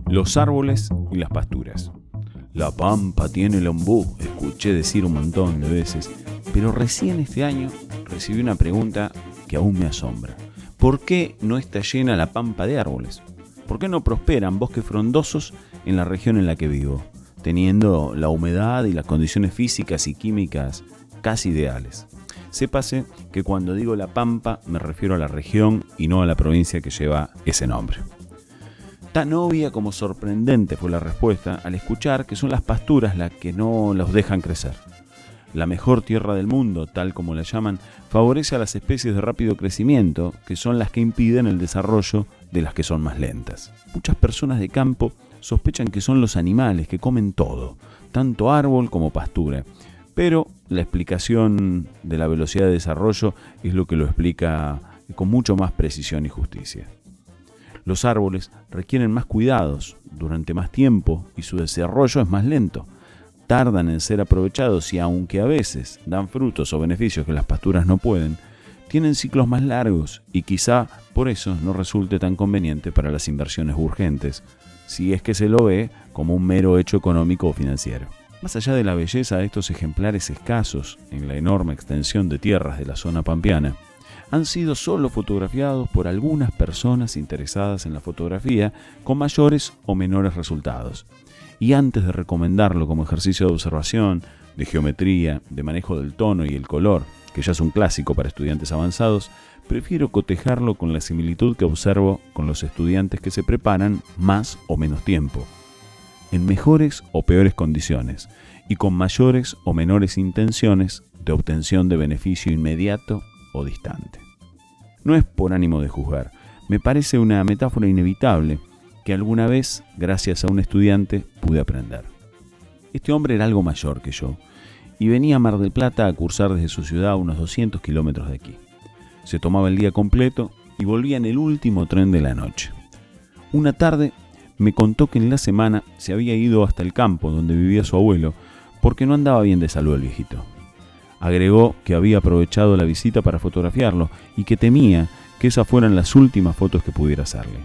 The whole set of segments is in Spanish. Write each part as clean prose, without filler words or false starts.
Los árboles y las pasturas. La pampa tiene el ombú, escuché decir un montón de veces, pero recién este año recibí una pregunta que aún me asombra. ¿Por qué no está llena la pampa de árboles? ¿Por qué no prosperan bosques frondosos en la región en la que vivo, teniendo la humedad y las condiciones físicas y químicas casi ideales? Sépase que cuando digo la pampa me refiero a la región y no a la provincia que lleva ese nombre. Tan obvia como sorprendente fue la respuesta al escuchar que son las pasturas las que no los dejan crecer. La mejor tierra del mundo, tal como la llaman, favorece a las especies de rápido crecimiento, que son las que impiden el desarrollo de las que son más lentas. Muchas personas de campo sospechan que son los animales que comen todo, tanto árbol como pastura, pero la explicación de la velocidad de desarrollo es lo que lo explica con mucho más precisión y justicia. Los árboles requieren más cuidados durante más tiempo y su desarrollo es más lento. Tardan en ser aprovechados y aunque a veces dan frutos o beneficios que las pasturas no pueden, tienen ciclos más largos y quizá por eso no resulte tan conveniente para las inversiones urgentes, si es que se lo ve como un mero hecho económico o financiero. Más allá de la belleza de estos ejemplares escasos en la enorme extensión de tierras de la zona pampeana, han sido solo fotografiados por algunas personas interesadas en la fotografía con mayores o menores resultados. Y antes de recomendarlo como ejercicio de observación, de geometría, de manejo del tono y el color, que ya es un clásico para estudiantes avanzados, prefiero cotejarlo con la similitud que observo con los estudiantes que se preparan más o menos tiempo, en mejores o peores condiciones, y con mayores o menores intenciones de obtención de beneficio inmediato o distante. No es por ánimo de juzgar, me parece una metáfora inevitable que alguna vez, gracias a un estudiante, pude aprender. Este hombre era algo mayor que yo y venía a Mar del Plata a cursar desde su ciudad a unos 200 kilómetros de aquí. Se tomaba el día completo y volvía en el último tren de la noche. Una tarde me contó que en la semana se había ido hasta el campo donde vivía su abuelo porque no andaba bien de salud el viejito. Agregó que había aprovechado la visita para fotografiarlo y que temía que esas fueran las últimas fotos que pudiera hacerle.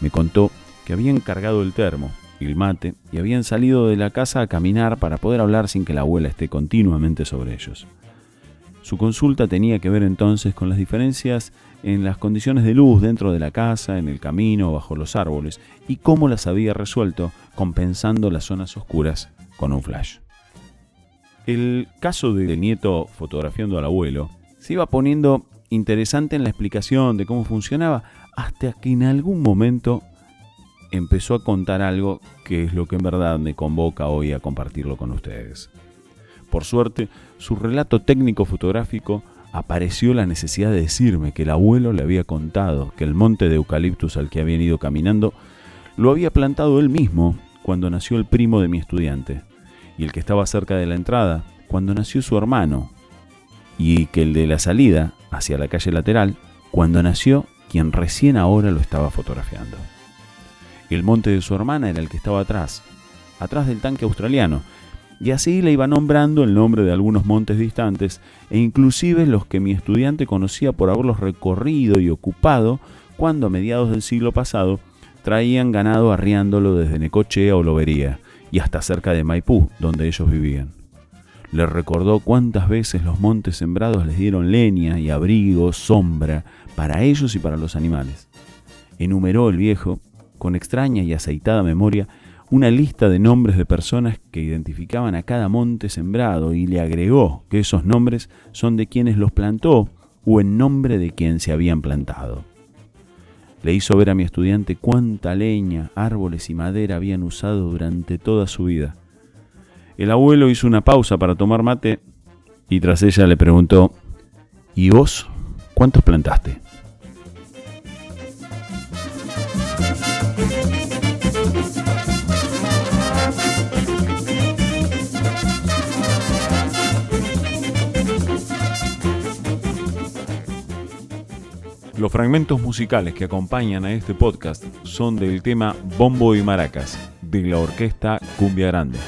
Me contó que habían cargado el termo y el mate y habían salido de la casa a caminar para poder hablar sin que la abuela esté continuamente sobre ellos. Su consulta tenía que ver entonces con las diferencias en las condiciones de luz dentro de la casa, en el camino, bajo los árboles, y cómo las había resuelto compensando las zonas oscuras con un flash. El caso del nieto fotografiando al abuelo se iba poniendo interesante en la explicación de cómo funcionaba, hasta que en algún momento empezó a contar algo que es lo que en verdad me convoca hoy a compartirlo con ustedes. Por suerte, su relato técnico fotográfico apareció la necesidad de decirme que el abuelo le había contado que el monte de eucaliptus al que habían ido caminando lo había plantado él mismo cuando nació el primo de mi estudiante, y el que estaba cerca de la entrada cuando nació su hermano, y que el de la salida hacia la calle lateral cuando nació quien recién ahora lo estaba fotografiando. El monte de su hermana era el que estaba atrás del tanque australiano, y así le iba nombrando el nombre de algunos montes distantes e inclusive los que mi estudiante conocía por haberlos recorrido y ocupado cuando a mediados del siglo pasado traían ganado arriándolo desde Necochea o Lobería y hasta cerca de Maipú, donde ellos vivían. Le recordó cuántas veces los montes sembrados les dieron leña y abrigo, sombra, para ellos y para los animales. Enumeró el viejo, con extraña y aceitada memoria, una lista de nombres de personas que identificaban a cada monte sembrado y le agregó que esos nombres son de quienes los plantó o en nombre de quien se habían plantado. Le hizo ver a mi estudiante cuánta leña, árboles y madera habían usado durante toda su vida. El abuelo hizo una pausa para tomar mate y tras ella le preguntó: ¿y vos cuántos plantaste? Los fragmentos musicales que acompañan a este podcast son del tema Bombo y Maracas, de la orquesta Cumbia Grande.